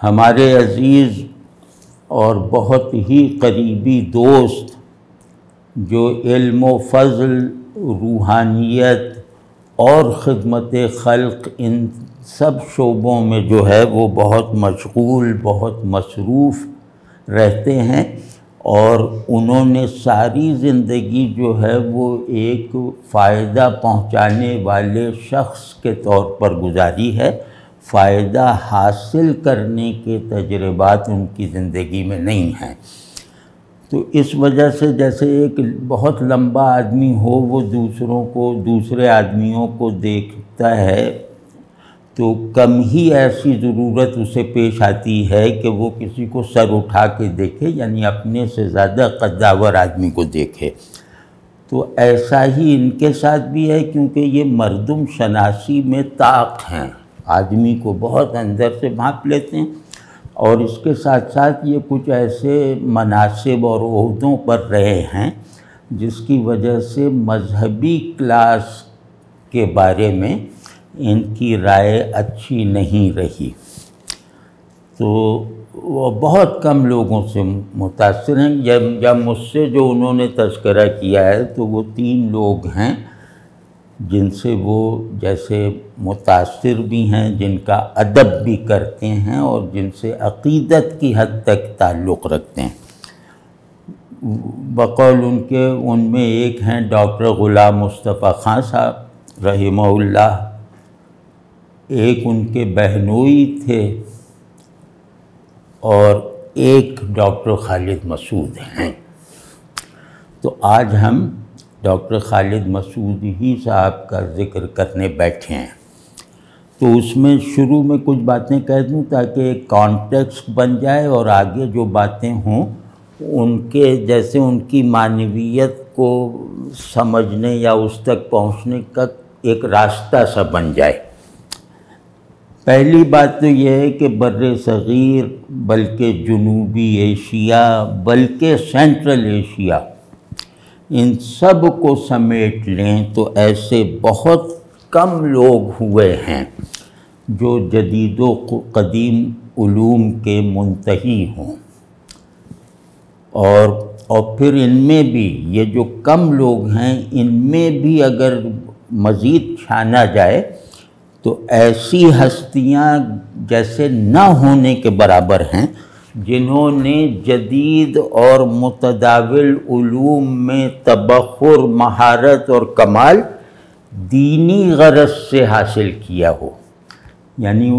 ہمارے عزیز اور بہت ہی قریبی دوست جو علم و فضل، روحانیت اور خدمت خلق، ان سب شعبوں میں جو ہے وہ بہت مشغول، بہت مصروف رہتے ہیں، اور انہوں نے ساری زندگی جو ہے وہ ایک فائدہ پہنچانے والے شخص کے طور پر گزاری ہے۔ فائدہ حاصل کرنے کے تجربات ان کی زندگی میں نہیں ہیں۔ تو اس وجہ سے جیسے ایک بہت لمبا آدمی ہو، وہ دوسرے آدمیوں کو دیکھتا ہے تو کم ہی ایسی ضرورت اسے پیش آتی ہے کہ وہ کسی کو سر اٹھا کے دیکھے، یعنی اپنے سے زیادہ قداور آدمی کو دیکھے۔ تو ایسا ہی ان کے ساتھ بھی ہے، کیونکہ یہ مردم شناسی میں طاق ہیں، آدمی کو بہت اندر سے بھانپ لیتے ہیں، اور اس کے ساتھ ساتھ یہ کچھ ایسے مناصب اور عہدوں پر رہے ہیں جس کی وجہ سے مذہبی کلاس کے بارے میں ان کی رائے اچھی نہیں رہی۔ تو وہ بہت کم لوگوں سے متاثر ہیں۔ جب مجھ سے جو انہوں نے تذکرہ کیا ہے تو وہ 3 لوگ ہیں جن سے وہ جیسے متاثر بھی ہیں، جن کا ادب بھی کرتے ہیں، اور جن سے عقیدت کی حد تک تعلق رکھتے ہیں۔ بقول ان میں ایک ہیں ڈاکٹر غلام مصطفیٰ خان صاحب رحمہ اللہ، ایک ان کے بہنوئی تھے، اور ایک ڈاکٹر خالد مسعود ہیں۔ تو آج ہم ڈاکٹر خالد مسعود ہی صاحب کا ذکر کرنے بیٹھے ہیں۔ تو اس میں شروع میں کچھ باتیں کہہ دوں تاکہ ایک کانٹیکسٹ بن جائے، اور آگے جو باتیں ہوں ان کے جیسے ان کی معنویت کو سمجھنے یا اس تک پہنچنے کا ایک راستہ سا بن جائے۔ پہلی بات تو یہ ہے کہ بر صغیر، بلکہ جنوبی ایشیا، بلکہ سینٹرل ایشیا، ان سب کو سمیٹ لیں تو ایسے بہت کم لوگ ہوئے ہیں جو جدید و قدیم علوم کے منتہی ہوں، اور پھر ان میں بھی یہ جو کم لوگ ہیں، ان میں بھی اگر مزید چھانا جائے تو ایسی ہستیاں جیسے نہ ہونے کے برابر ہیں جنہوں نے جدید اور متداول علوم میں تبخر، مہارت اور کمال دینی غرض سے حاصل کیا ہو، یعنی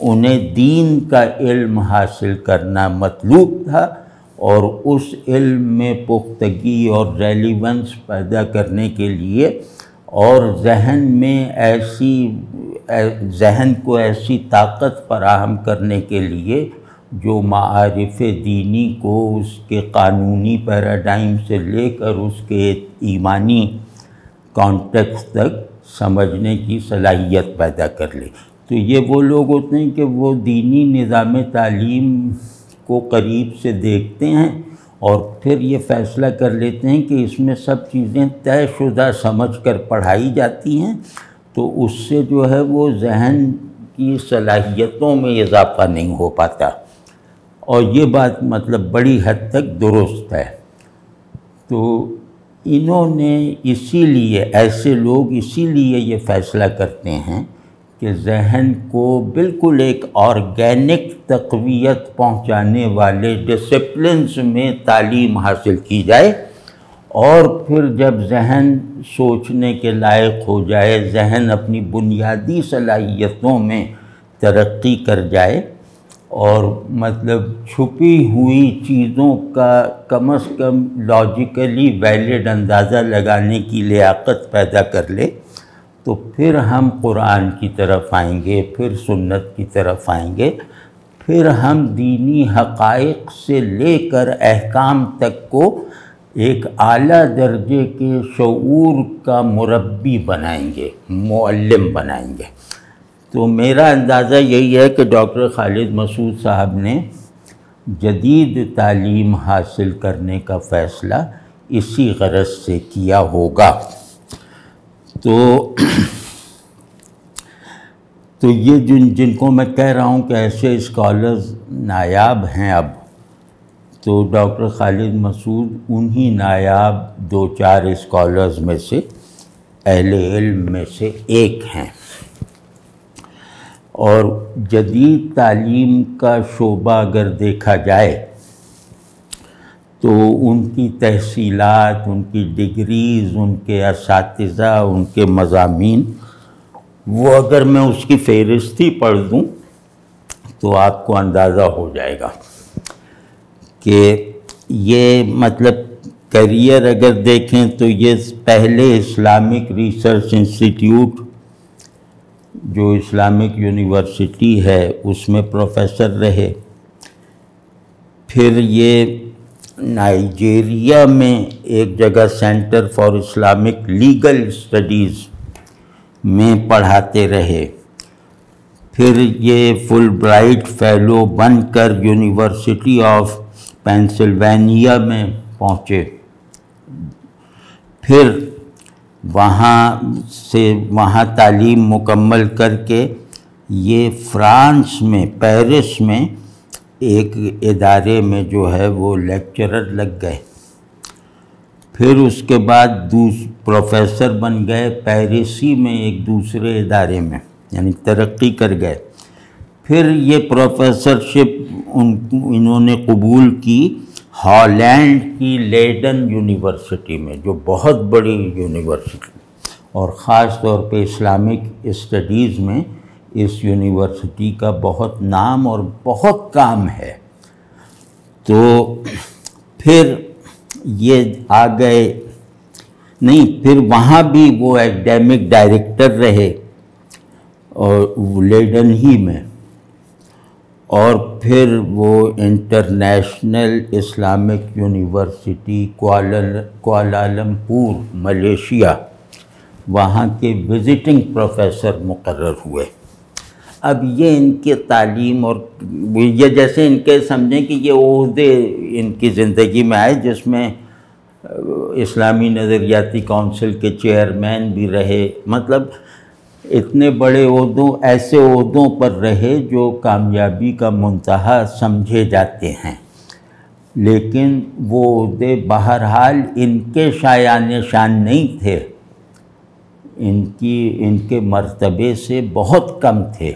انہیں دین کا علم حاصل کرنا مطلوب تھا، اور اس علم میں پختگی اور ریلیونس پیدا کرنے کے لیے اور ذہن کو ایسی طاقت فراہم کرنے کے لیے جو معارف دینی کو اس کے قانونی پیراڈائم سے لے کر اس کے ایمانی کانٹیکسٹ تک سمجھنے کی صلاحیت پیدا کر لے۔ تو یہ وہ لوگ ہوتے ہیں کہ وہ دینی نظام تعلیم کو قریب سے دیکھتے ہیں اور پھر یہ فیصلہ کر لیتے ہیں کہ اس میں سب چیزیں طے شدہ سمجھ کر پڑھائی جاتی ہیں، تو اس سے جو ہے وہ ذہن کی صلاحیتوں میں اضافہ نہیں ہو پاتا، اور یہ بات مطلب بڑی حد تک درست ہے۔ تو انہوں نے ایسے لوگ اسی لیے یہ فیصلہ کرتے ہیں کہ ذہن کو بالکل ایک آرگینک تقویت پہنچانے والے ڈسپلنز میں تعلیم حاصل کی جائے، اور پھر جب ذہن سوچنے کے لائق ہو جائے، ذہن اپنی بنیادی صلاحیتوں میں ترقی کر جائے، اور مطلب چھپی ہوئی چیزوں کا کم از کم لاجیکلی ویلڈ اندازہ لگانے کی لیاقت پیدا کر لے، تو پھر ہم قرآن کی طرف آئیں گے، پھر سنت کی طرف آئیں گے، پھر ہم دینی حقائق سے لے کر احکام تک کو ایک اعلیٰ درجے کے شعور کا مربی بنائیں گے، معلم بنائیں گے۔ تو میرا اندازہ یہی ہے کہ ڈاکٹر خالد مسعود صاحب نے جدید تعلیم حاصل کرنے کا فیصلہ اسی غرض سے کیا ہوگا۔ تو تو یہ جن کو میں کہہ رہا ہوں کہ ایسے اسکالرز نایاب ہیں اب، تو ڈاکٹر خالد مسعود انہی نایاب 2-4 اسکالرز میں سے، اہل علم میں سے ایک ہیں۔ اور جدید تعلیم کا شعبہ اگر دیکھا جائے تو ان کی تحصیلات، ان کی ڈگریز، ان کے اساتذہ، ان کے مضامین، وہ اگر میں اس کی فہرستی پڑھ دوں تو آپ کو اندازہ ہو جائے گا کہ یہ مطلب کیریئر اگر دیکھیں تو یہ پہلے اسلامک ریسرچ انسٹیٹیوٹ جو اسلامک یونیورسٹی ہے اس میں پروفیسر رہے، پھر یہ نائجیریا میں ایک جگہ centre for Islamic legal studies میں پڑھاتے رہے، پھر یہ فل برائٹ فیلو بن کر یونیورسٹی آف پینسلوینیا میں پہنچے، پھر وہاں تعلیم مکمل کر کے یہ فرانس میں پیرس میں ایک ادارے میں جو ہے وہ لیکچرر لگ گئے، پھر اس کے بعد پروفیسر بن گئے پیرسی میں ایک دوسرے ادارے میں، یعنی ترقی کر گئے، پھر یہ پروفیسرشپ انہوں نے قبول کی ہالینڈ کی لیڈن یونیورسٹی میں، جو بہت بڑی یونیورسٹی، اور خاص طور پہ اسلامک اسٹڈیز میں اس یونیورسٹی کا بہت نام اور بہت کام ہے۔ تو پھر یہ آ گئے، نہیں پھر وہاں بھی وہ ایکڈیمک ڈائریکٹر رہے اور لیڈن ہی میں، اور پھر وہ international Islamic university Kuala Lumpur Malaysia, وہاں کے وزٹنگ پروفیسر مقرر ہوئے۔ اب یہ ان کے تعلیم اور یہ جیسے ان کے سمجھیں کہ یہ عہدے ان کی زندگی میں آئے، جس میں اسلامی نظریاتی کونسل کے چیئرمین بھی رہے، مطلب اتنے بڑے عہدوں، ایسے عہدوں پر رہے جو کامیابی کا منتہا سمجھے جاتے ہیں، لیکن وہ عہدے بہرحال ان کے شایان شان نہیں تھے، ان کے مرتبے سے بہت کم تھے،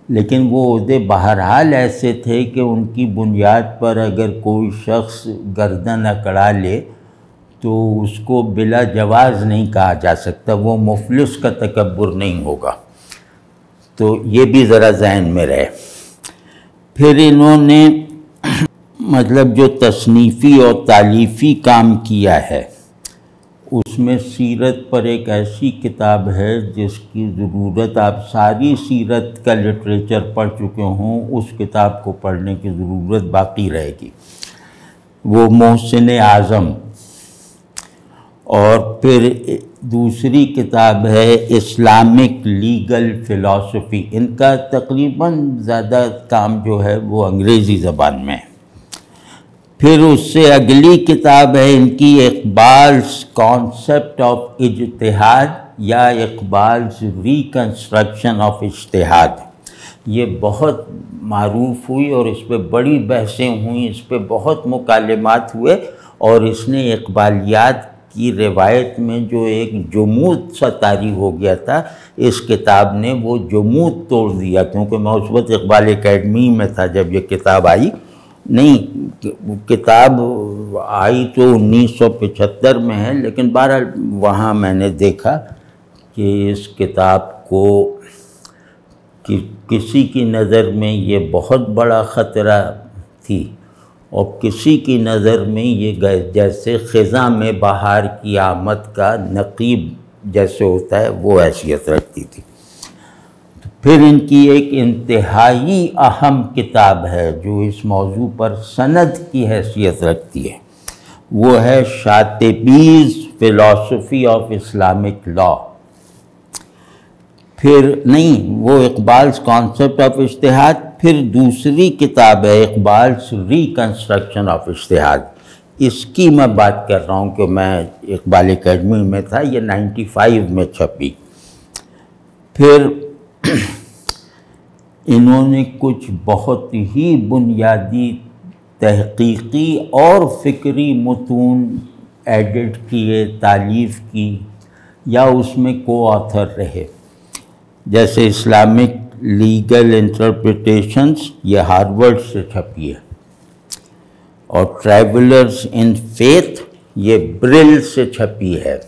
لیکن وہ عہدے بہرحال ایسے تھے کہ ان کی بنیاد پر اگر کوئی شخص گردن اکڑا لے تو اس کو بلا جواز نہیں کہا جا سکتا، وہ مفلس کا تکبر نہیں ہوگا، تو یہ بھی ذرا ذہن میں رہے۔ پھر انہوں نے مطلب جو تصنیفی اور تالیفی کام کیا ہے، اس میں سیرت پر ایک ایسی کتاب ہے جس کی ضرورت، آپ ساری سیرت کا لٹریچر پڑھ چکے ہوں، اس کتاب کو پڑھنے کی ضرورت باقی رہے گی، وہ محسن اعظم۔ اور پھر دوسری کتاب ہے اسلامک لیگل فلسفی، ان کا تقریباً زیادہ کام جو ہے وہ انگریزی زبان میں ہے۔ پھر اس سے اگلی کتاب ہے ان کی اقبال's کانسیپٹ آف اجتہاد یا اقبال's ریکنسٹرکشن آف اجتہاد، یہ بہت معروف ہوئی اور اس پہ بڑی بحثیں ہوئیں، اس پہ بہت مکالمات ہوئے، اور اس نے اقبالیات کی روایت میں جو ایک جمود سا طاری ہو گیا تھا، اس کتاب نے وہ جمود توڑ دیا، کیونکہ میں اس وقت اقبال اکیڈمی میں تھا جب یہ کتاب آئی، نہیں کتاب آئی تو 1975 میں ہے، لیکن بہرحال وہاں میں نے دیکھا کہ اس کتاب کو کسی کی نظر میں یہ بہت بڑا خطرہ تھی، اور کسی کی نظر میں یہ جیسے خزاں میں بہار کی آمد کا نقیب جیسے ہوتا ہے وہ حیثیت رکھتی تھی۔ پھر ان کی ایک انتہائی اہم کتاب ہے جو اس موضوع پر سند کی حیثیت رکھتی ہے، وہ ہے شاطبی's فلسفی آف اسلامک لا۔ پھر نہیں، وہ اقبال's کانسیپٹ آف اجتہاد، پھر دوسری کتاب ہے اقبال's ریکنسٹرکشن آف اجتہاد، اس کی میں بات کر رہا ہوں کہ میں اقبال اکیڈمی میں تھا، یہ 95 میں چھپی۔ پھر انہوں نے کچھ بہت ہی بنیادی تحقیقی اور فکری متون ایڈٹ کیے، تالیف کی یا اس میں کو آتھر رہے، جیسے اسلامک لیگل انٹرپریٹیشنز، یہ ہارورڈ سے چھپی ہے، اور ٹریولرز ان فیتھ یہ برل سے چھپی ہے،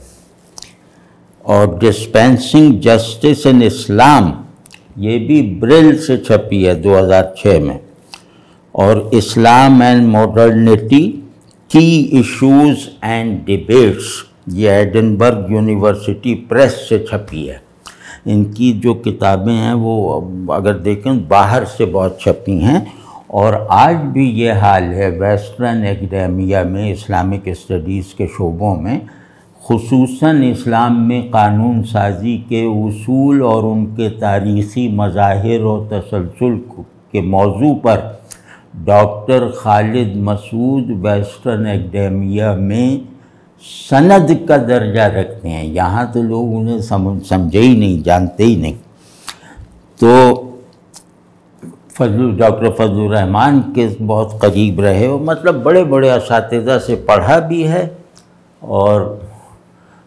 اور ڈسپینسنگ جسٹس ان اسلام یہ بھی برل سے چھپی ہے 2006 میں، اور اسلام اینڈ ماڈرنٹی کی ایشوز اینڈ ڈیبیٹس یہ ایڈنبرگ یونیورسٹی پریس سے چھپی ہے۔ ان کی جو کتابیں ہیں وہ اگر دیکھیں باہر سے بہت چھپی ہیں، اور آج بھی یہ حال ہے ویسٹرن ایکڈیمیا میں، اسلامک اسٹڈیز کے شعبوں میں، خصوصاً اسلام میں قانون سازی کے اصول اور ان کے تاریخی مظاہر و تسلسل کے موضوع پر ڈاکٹر خالد مسعود ویسٹرن ایکڈیمیا میں سند کا درجہ رکھتے ہیں۔ یہاں تو لوگ انہیں سمجھے ہی نہیں، جانتے ہی نہیں۔ تو ڈاکٹر فضل الرحمان کے بہت قریب رہے، اور مطلب بڑے بڑے اساتذہ سے پڑھا بھی ہے، اور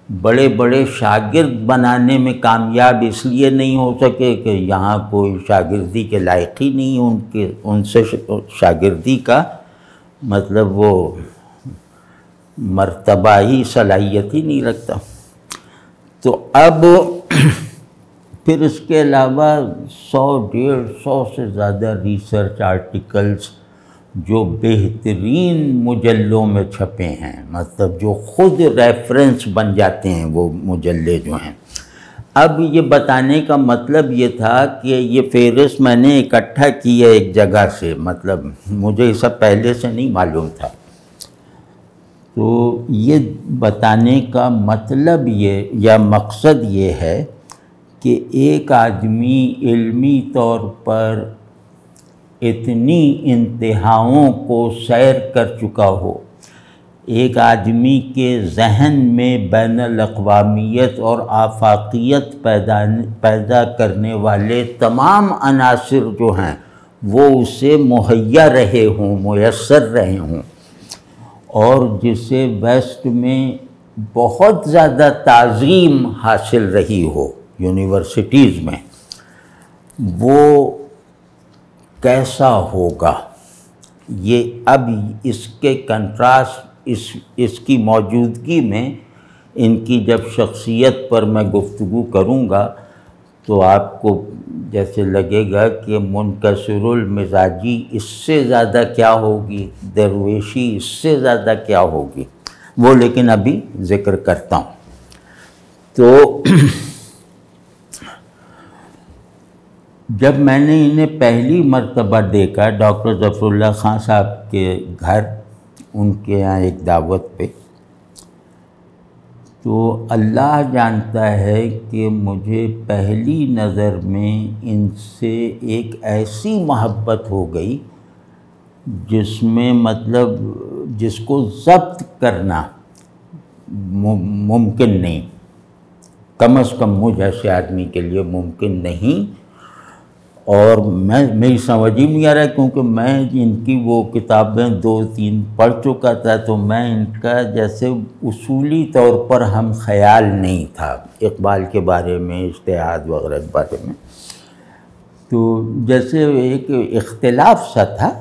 بڑے بڑے شاگرد بنانے میں کامیاب اس لیے نہیں ہو سکے کہ یہاں کوئی شاگردی کے لائق ہی نہیں، ان سے شاگردی کا مطلب وہ مرتبہ ہی، صلاحیت ہی نہیں رکھتا۔ تو اب پھر اس کے علاوہ 100-150 سے زیادہ ریسرچ آرٹیکلز جو بہترین مجلوں میں چھپے ہیں، مطلب جو خود ریفرنس بن جاتے ہیں وہ مجلے جو ہیں۔ اب یہ بتانے کا مطلب یہ تھا کہ یہ فہرست میں نے اکٹھا کی ہے ایک جگہ سے، مطلب مجھے یہ سب پہلے سے نہیں معلوم تھا۔ تو یہ بتانے کا مطلب یہ یا مقصد یہ ہے کہ ایک آدمی علمی طور پر اتنی انتہاؤں کو سیر کر چکا ہو، ایک آدمی کے ذہن میں بین الاقوامیت اور آفاقیت پیدا کرنے والے تمام عناصر جو ہیں وہ اسے مہیا رہے ہوں، میسر رہے ہوں، اور جسے ویسٹ میں بہت زیادہ تعظیم حاصل رہی ہو یونیورسٹیز میں، وہ کیسا ہوگا؟ یہ اب اس کے کنٹراسٹ اس کی موجودگی میں ان کی جب شخصیت پر میں گفتگو کروں گا تو آپ کو جیسے لگے گا کہ منکسر المزاجی اس سے زیادہ کیا ہوگی، درویشی اس سے زیادہ کیا ہوگی، وہ لیکن ابھی ذکر کرتا ہوں۔ تو جب میں نے انہیں پہلی مرتبہ دیکھا ڈاکٹر ظفر اللہ خان صاحب کے گھر، ان کے یہاں ایک دعوت پہ، تو اللہ جانتا ہے کہ مجھے پہلی نظر میں ان سے ایک ایسی محبت ہو گئی جس میں مطلب جس کو ضبط کرنا ممکن نہیں، کم از کم مجھ ایسے آدمی کے لیے ممکن نہیں۔ اور میری سمجھ ہی نہیں آ رہا ہے، کیونکہ میں ان کی وہ کتابیں 2-3 پڑھ چکا تھا، تو میں ان کا جیسے اصولی طور پر ہم خیال نہیں تھا اقبال کے بارے میں، اجتہاد وغیرہ کے بارے میں، تو جیسے ایک اختلاف سا تھا،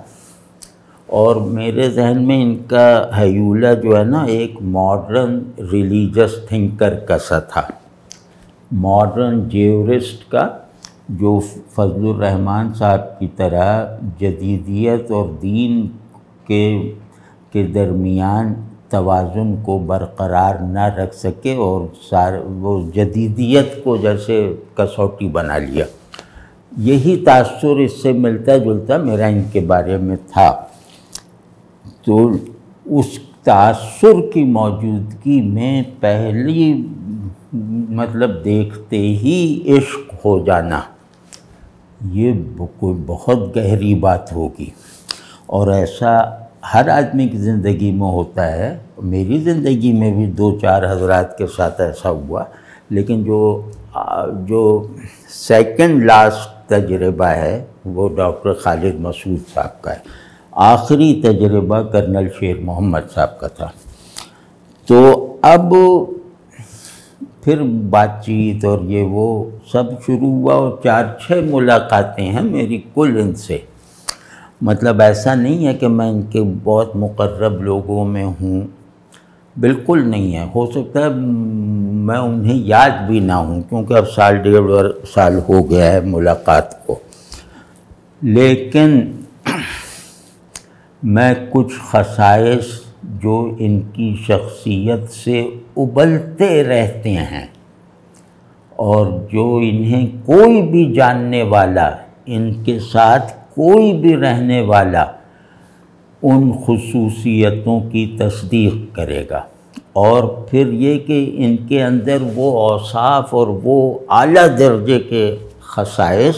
اور میرے ذہن میں ان کا ہیولہ جو ہے نا ایک ماڈرن ریلیجس تھنکر کا سا تھا، ماڈرن جیورسٹ کا، جو فضل الرحمان صاحب کی طرح جدیدیت اور دین کے درمیان توازن کو برقرار نہ رکھ سکے، اور وہ جدیدیت کو جیسے کسوٹی بنا لیا۔ یہی تاثر اس سے ملتا جلتا میرا ان کے بارے میں تھا۔ تو اس تاثر کی موجودگی میں پہلی مطلب دیکھتے ہی عشق ہو جانا، یہ کوئی بہت گہری بات ہوگی، اور ایسا ہر آدمی کی زندگی میں ہوتا ہے۔ میری زندگی میں بھی 2-4 حضرات کے ساتھ ایسا ہوا، لیکن جو سیکنڈ لاسٹ تجربہ ہے وہ ڈاکٹر خالد مسعود صاحب کا ہے، آخری تجربہ کرنل شیر محمد صاحب کا تھا۔ تو اب پھر بات چیت اور یہ وہ سب شروع ہوا، اور 4-6 ملاقاتیں ہیں میری کل ان سے۔ مطلب ایسا نہیں ہے کہ میں ان کے بہت مقرب لوگوں میں ہوں، بالکل نہیں ہے، ہو سکتا ہے میں انہیں یاد بھی نہ ہوں کیونکہ اب 1.5 ہو گیا ہے ملاقات کو، لیکن میں کچھ خصائص جو ان کی شخصیت سے ابلتے رہتے ہیں اور جو انہیں کوئی بھی جاننے والا، ان کے ساتھ کوئی بھی رہنے والا ان خصوصیتوں کی تصدیق کرے گا، اور پھر یہ کہ ان کے اندر وہ اوصاف اور وہ اعلیٰ درجے کے خصائص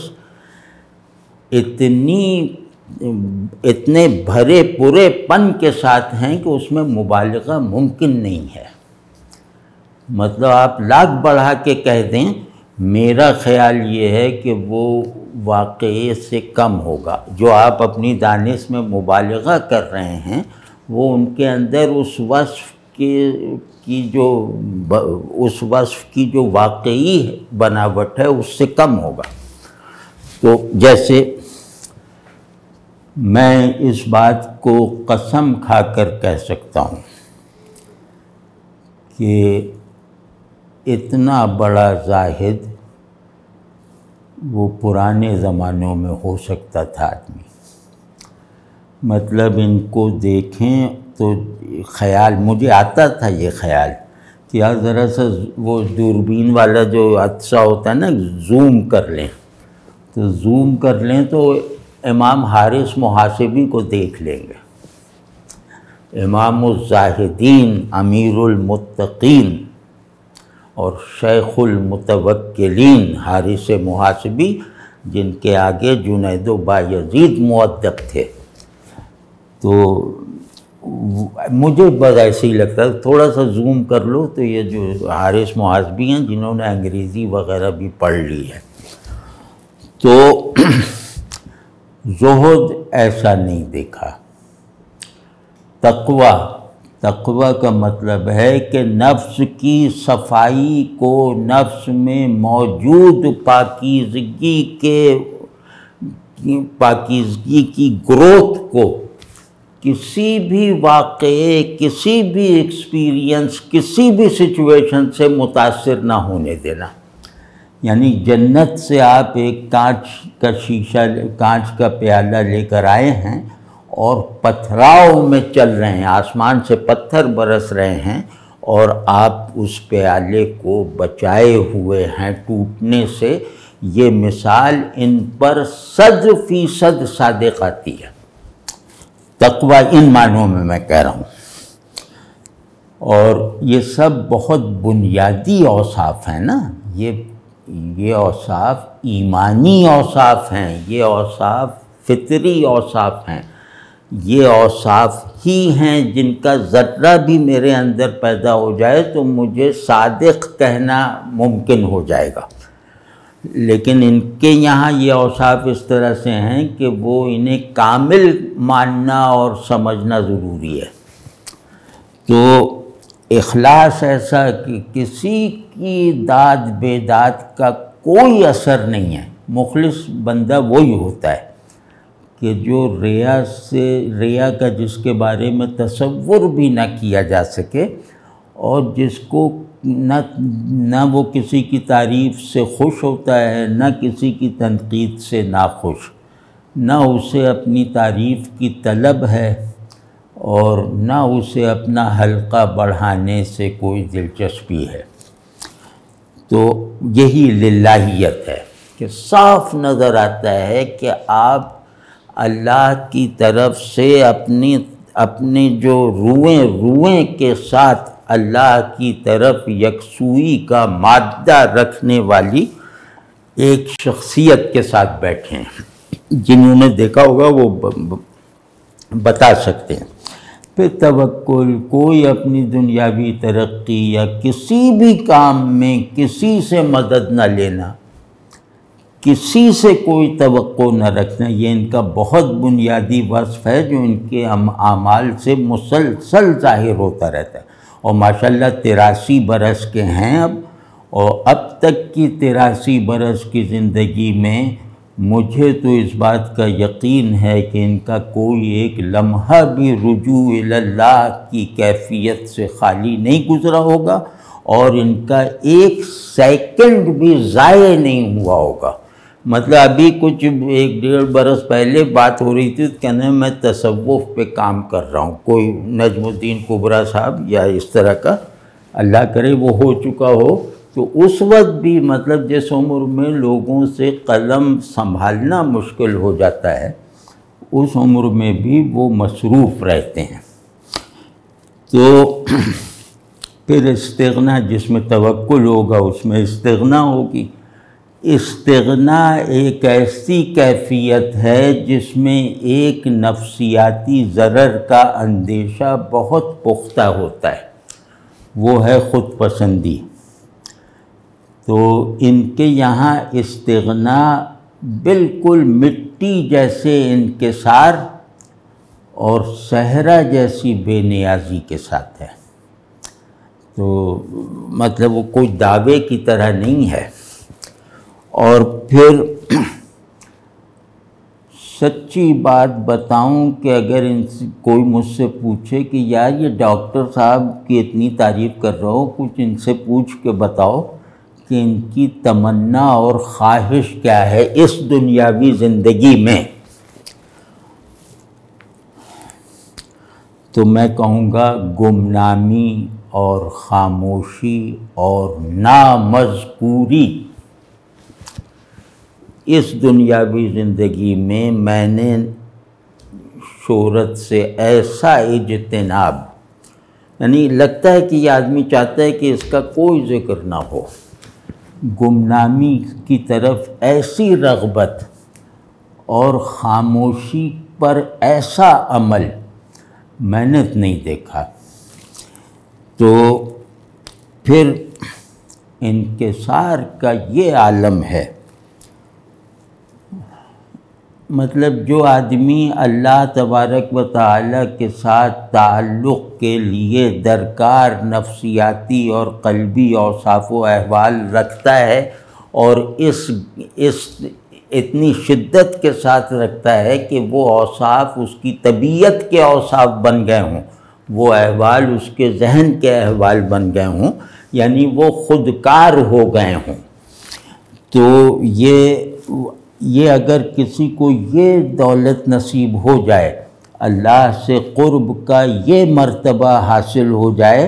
اتنے بھرے پورے پن کے ساتھ ہیں کہ اس میں مبالغہ ممکن نہیں ہے۔ مطلب آپ لاکھ بڑھا کے کہہ دیں، میرا خیال یہ ہے کہ وہ واقعے سے کم ہوگا۔ جو آپ اپنی دانش میں مبالغہ کر رہے ہیں وہ ان کے اندر اس وصف کی جو واقعی بناوٹ ہے اس سے کم ہوگا۔ تو جیسے میں اس بات کو قسم کھا کر کہہ سکتا ہوں کہ اتنا بڑا زاہد وہ پرانے زمانوں میں ہو سکتا تھا آدمی۔ مطلب ان کو دیکھیں تو خیال، مجھے آتا تھا یہ خیال کہ یار ذرا سا وہ دوربین والا جو عدسہ ہوتا ہے نا، زوم کر لیں، تو زوم کر لیں تو امام حارث محاسبی کو دیکھ لیں گے، امام الزاہدین، امیر المتقین اور شیخ المتوکلین حارث محاسبی، جن کے آگے جنید و بایزید مؤدب تھے۔ تو مجھے بس ایسے ہی لگتا ہے، تھوڑا سا زوم کر لو تو یہ جو حارث محاسبی ہیں جنہوں نے انگریزی وغیرہ بھی پڑھ لی ہے، تو زہد ایسا نہیں دیکھا۔ تقویٰ کا مطلب ہے کہ نفس کی صفائی کو، نفس میں موجود پاکیزگی کی گروتھ کو کسی بھی واقعے، کسی بھی ایکسپیرینس، کسی بھی سچویشن سے متاثر نہ ہونے دینا۔ یعنی جنت سے آپ ایک کانچ کا پیالہ لے کر آئے ہیں اور پتھراؤ میں چل رہے ہیں، آسمان سے پتھر برس رہے ہیں اور آپ اس پیالے کو بچائے ہوئے ہیں ٹوٹنے سے، یہ مثال ان پر 100% صادق آتی ہے۔ تقویٰ ان معنوں میں میں کہہ رہا ہوں، اور یہ سب بہت بنیادی اوصاف ہیں نا، یہ اوصاف ایمانی اوصاف ہیں، یہ اوصاف فطری اوصاف ہیں، یہ اوصاف ہی ہیں جن کا ذرہ بھی میرے اندر پیدا ہو جائے تو مجھے صادق کہنا ممکن ہو جائے گا۔ لیکن ان کے یہاں یہ اوصاف اس طرح سے ہیں کہ وہ انہیں کامل ماننا اور سمجھنا ضروری ہے۔ تو اخلاص ایسا کہ کسی کی داد بیداد کا کوئی اثر نہیں ہے۔ مخلص بندہ وہی ہوتا ہے کہ جو ریا کا جس کے بارے میں تصور بھی نہ کیا جا سکے، اور جس کو نہ وہ کسی کی تعریف سے خوش ہوتا ہے، نہ کسی کی تنقید سے ناخوش، نہ اسے اپنی تعریف کی طلب ہے اور نہ اسے اپنا حلقہ بڑھانے سے کوئی دلچسپی ہے۔ تو یہی للہیت ہے کہ صاف نظر آتا ہے کہ آپ اللہ کی طرف سے اپنی جو روئیں کے ساتھ اللہ کی طرف یکسوئی کا مادہ رکھنے والی ایک شخصیت کے ساتھ بیٹھے ہیں۔ جنہوں نے دیکھا ہوگا وہ بتا سکتے ہیں۔ پھر توکل، کوئی اپنی دنیاوی ترقی یا کسی بھی کام میں کسی سے مدد نہ لینا، کسی سے کوئی توقع نہ رکھنا، یہ ان کا بہت بنیادی وصف ہے جو ان کے اعمال سے مسلسل ظاہر ہوتا رہتا ہے۔ اور ماشاءاللہ 83 برس کے ہیں اب، اور اب تک کی 83 برس کی زندگی میں مجھے تو اس بات کا یقین ہے کہ ان کا کوئی ایک لمحہ بھی رجوع الی اللہ کی کیفیت سے خالی نہیں گزرا ہوگا، اور ان کا ایک سیکنڈ بھی ضائع نہیں ہوا ہوگا۔ مطلب ابھی کچھ 1-1.5 برس پہلے بات ہو رہی تھی، کہنے میں تصوف پہ کام کر رہا ہوں، کوئی نجم الدین کبریٰ صاحب یا اس طرح کا، اللہ کرے وہ ہو چکا ہو، تو اس وقت بھی مطلب جس عمر میں لوگوں سے قلم سنبھالنا مشکل ہو جاتا ہے، اس عمر میں بھی وہ مصروف رہتے ہیں۔ تو پھر استغنا، جس میں توکل ہوگا اس میں استغنا ہوگی۔ استغنا ایک ایسی کیفیت ہے جس میں ایک نفسیاتی ضرر کا اندیشہ بہت پختہ ہوتا ہے، وہ ہے خود پسندی۔ تو ان کے یہاں استغنا بالکل مٹی جیسے انکسار اور صحرا جیسی بے نیازی کے ساتھ ہے۔ تو مطلب وہ کوئی دعوے کی طرح نہیں ہے۔ اور پھر سچی بات بتاؤں کہ اگر کوئی مجھ سے پوچھے کہ یار یہ ڈاکٹر صاحب کی اتنی تعریف کر رہا ہو، کچھ ان سے پوچھ کے بتاؤ کہ ان کی تمنا اور خواہش کیا ہے اس دنیاوی زندگی میں، تو میں کہوں گا گمنامی اور خاموشی اور نامذکوری۔ اس دنیاوی زندگی میں نے شہرت سے ایسا اجتناب، یعنی لگتا ہے کہ یہ آدمی چاہتا ہے کہ اس کا کوئی ذکر نہ ہو، گمنامی کی طرف ایسی رغبت اور خاموشی پر ایسا عمل میں نے نہیں دیکھا۔ تو پھر انکسار کا یہ عالم ہے، مطلب جو آدمی اللہ تبارک و تعالیٰ کے ساتھ تعلق کے لیے درکار نفسیاتی اور قلبی اوصاف و احوال رکھتا ہے، اور اس اتنی شدت کے ساتھ رکھتا ہے کہ وہ اوصاف اس کی طبیعت کے اوصاف بن گئے ہوں، وہ احوال اس کے ذہن کے احوال بن گئے ہوں، یعنی وہ خودکار ہو گئے ہوں، تو یہ اگر کسی کو یہ دولت نصیب ہو جائے، اللہ سے قرب کا یہ مرتبہ حاصل ہو جائے،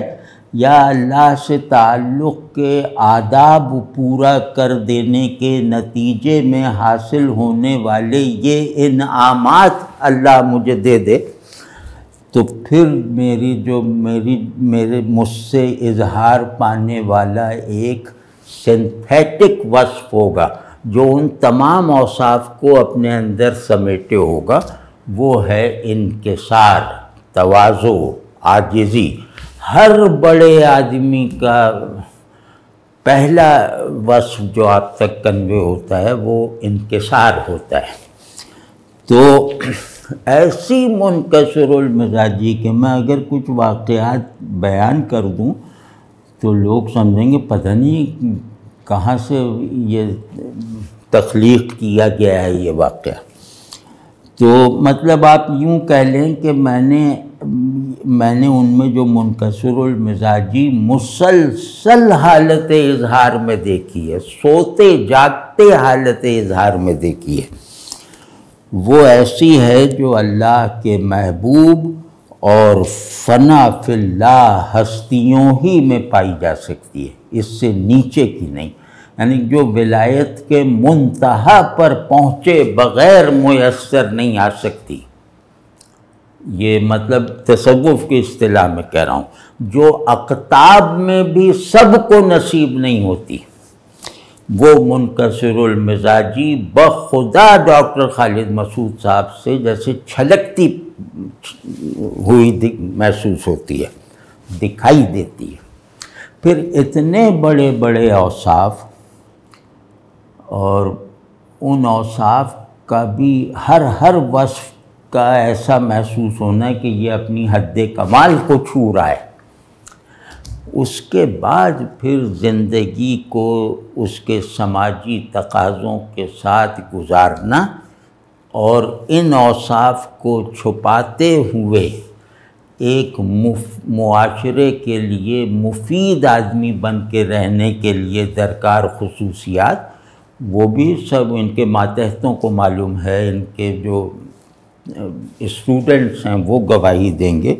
یا اللہ سے تعلق کے آداب پورا کر دینے کے نتیجے میں حاصل ہونے والے یہ انعامات اللہ مجھے دے دے، تو پھر میرے مجھ سے اظہار پانے والا ایک سنتھیٹک وصف ہوگا جو ان تمام اوصاف کو اپنے اندر سمیٹے ہوگا، وہ ہے انکسار، تواضع، عاجزی۔ ہر بڑے آدمی کا پہلا وصف جو آپ تک کنوے ہوتا ہے وہ انکسار ہوتا ہے۔ تو ایسی منکسر المزاجی کہ میں اگر کچھ واقعات بیان کر دوں تو لوگ سمجھیں گے پتہ نہیں کہاں سے یہ تخلیق کیا گیا ہے یہ واقعہ۔ تو مطلب آپ یوں کہہ لیں کہ میں نے ان میں جو منکسر المزاجی مسلسل حالت اظہار میں دیکھی ہے، سوتے جاگتے حالت اظہار میں دیکھی ہے، وہ ایسی ہے جو اللہ کے محبوب اور فنا فی اللہ ہستیوں ہی میں پائی جا سکتی ہے، اس سے نیچے کی نہیں، یعنی جو ولایت کے منتہا پر پہنچے بغیر میسر نہیں آ سکتی۔ یہ مطلب تصوف کی اصطلاح میں کہہ رہا ہوں، جو اقطاب میں بھی سب کو نصیب نہیں ہوتی، وہ منکسر المزاجی بخدا ڈاکٹر خالد مسعود صاحب سے جیسے چھلکتی ہوئی محسوس ہوتی ہے، دکھائی دیتی ہے۔ پھر اتنے بڑے بڑے اوصاف اور ان اوصاف کا بھی ہر وصف کا ایسا محسوس ہونا کہ یہ اپنی حد کمال کو چھو رہا ہے۔ اس کے بعد پھر زندگی کو اس کے سماجی تقاضوں کے ساتھ گزارنا اور ان اوصاف کو چھپاتے ہوئے ایک معاشرے کے لیے مفید آدمی بن کے رہنے کے لیے درکار خصوصیات، وہ بھی سب ان کے ماتحتوں کو معلوم ہے، ان کے جو اسٹوڈنٹس ہیں وہ گواہی دیں گے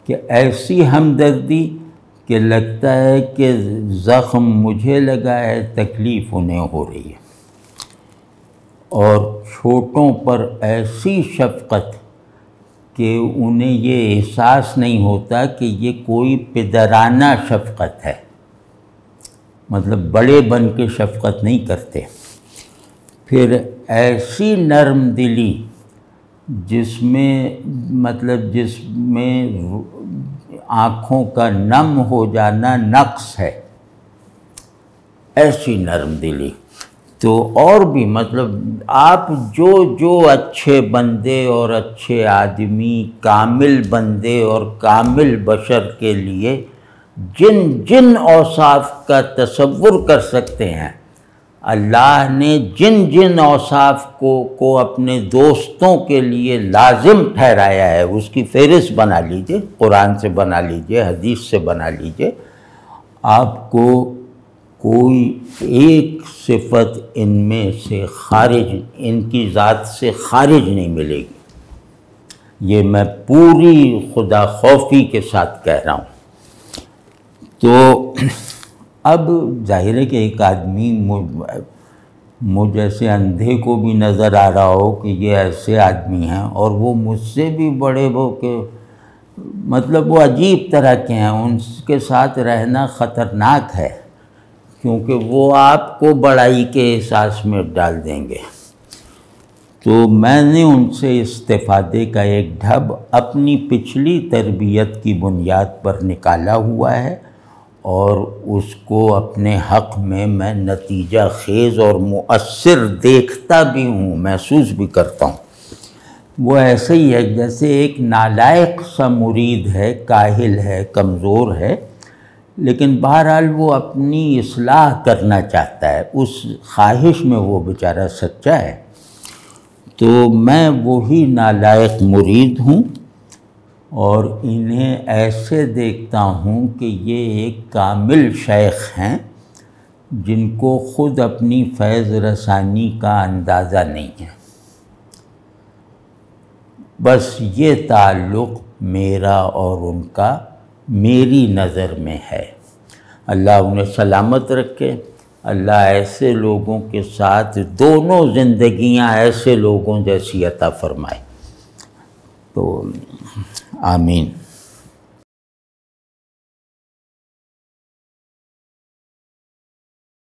کہ ایسی ہمدردی کہ لگتا ہے کہ زخم مجھے لگا ہے، تکلیف انہیں ہو رہی ہے، اور چھوٹوں پر ایسی شفقت کہ انہیں یہ احساس نہیں ہوتا کہ یہ کوئی پدرانہ شفقت ہے، مطلب بڑے بن کے شفقت نہیں کرتے۔ پھر ایسی نرم دلی جس میں آنکھوں کا نم ہو جانا نقص ہے، ایسی نرم دلی۔ تو اور بھی آپ جو اچھے بندے اور اچھے آدمی، کامل بندے اور کامل بشر کے لیے جن اوصاف کا تصور کر سکتے ہیں، اللہ نے جن اوصاف کو اپنے دوستوں کے لیے لازم ٹھہرایا ہے، اس کی فہرست بنا لیجئے، قرآن سے بنا لیجئے، حدیث سے بنا لیجئے، آپ کو کوئی ایک صفت ان میں سے خارج، ان کی ذات سے خارج نہیں ملے گی۔ یہ میں پوری خدا خوفی کے ساتھ کہہ رہا ہوں۔ تو اب ظاہر ہے کہ ایک آدمی مجھ جیسے اندھے کو بھی نظر آ رہا ہو کہ یہ ایسے آدمی ہیں، اور وہ مجھ سے بھی بڑے وہ کہ وہ عجیب طرح کے ہیں، ان کے ساتھ رہنا خطرناک ہے، کیونکہ وہ آپ کو بڑائی کے احساس میں ڈال دیں گے۔ تو میں نے ان سے استفادے کا ایک ڈھب اپنی پچھلی تربیت کی بنیاد پر نکالا ہوا ہے، اور اس کو اپنے حق میں نتیجہ خیز اور مؤثر دیکھتا بھی ہوں، محسوس بھی کرتا ہوں۔ وہ ایسے ہی ہے جیسے ایک نالائق سا مرید ہے، کاہل ہے، کمزور ہے، لیکن بہرحال وہ اپنی اصلاح کرنا چاہتا ہے، اس خواہش میں وہ بیچارہ سچا ہے۔ تو میں وہی نالائق مرید ہوں، اور انہیں ایسے دیکھتا ہوں کہ یہ ایک کامل شیخ ہیں جن کو خود اپنی فیض رسانی کا اندازہ نہیں ہے۔ بس یہ تعلق میرا اور ان کا میری نظر میں ہے۔ اللہ انہیں سلامت رکھے، اللہ ایسے لوگوں کے ساتھ دونوں زندگیاں ایسے لوگوں جیسی عطا فرمائے۔ تو آمین۔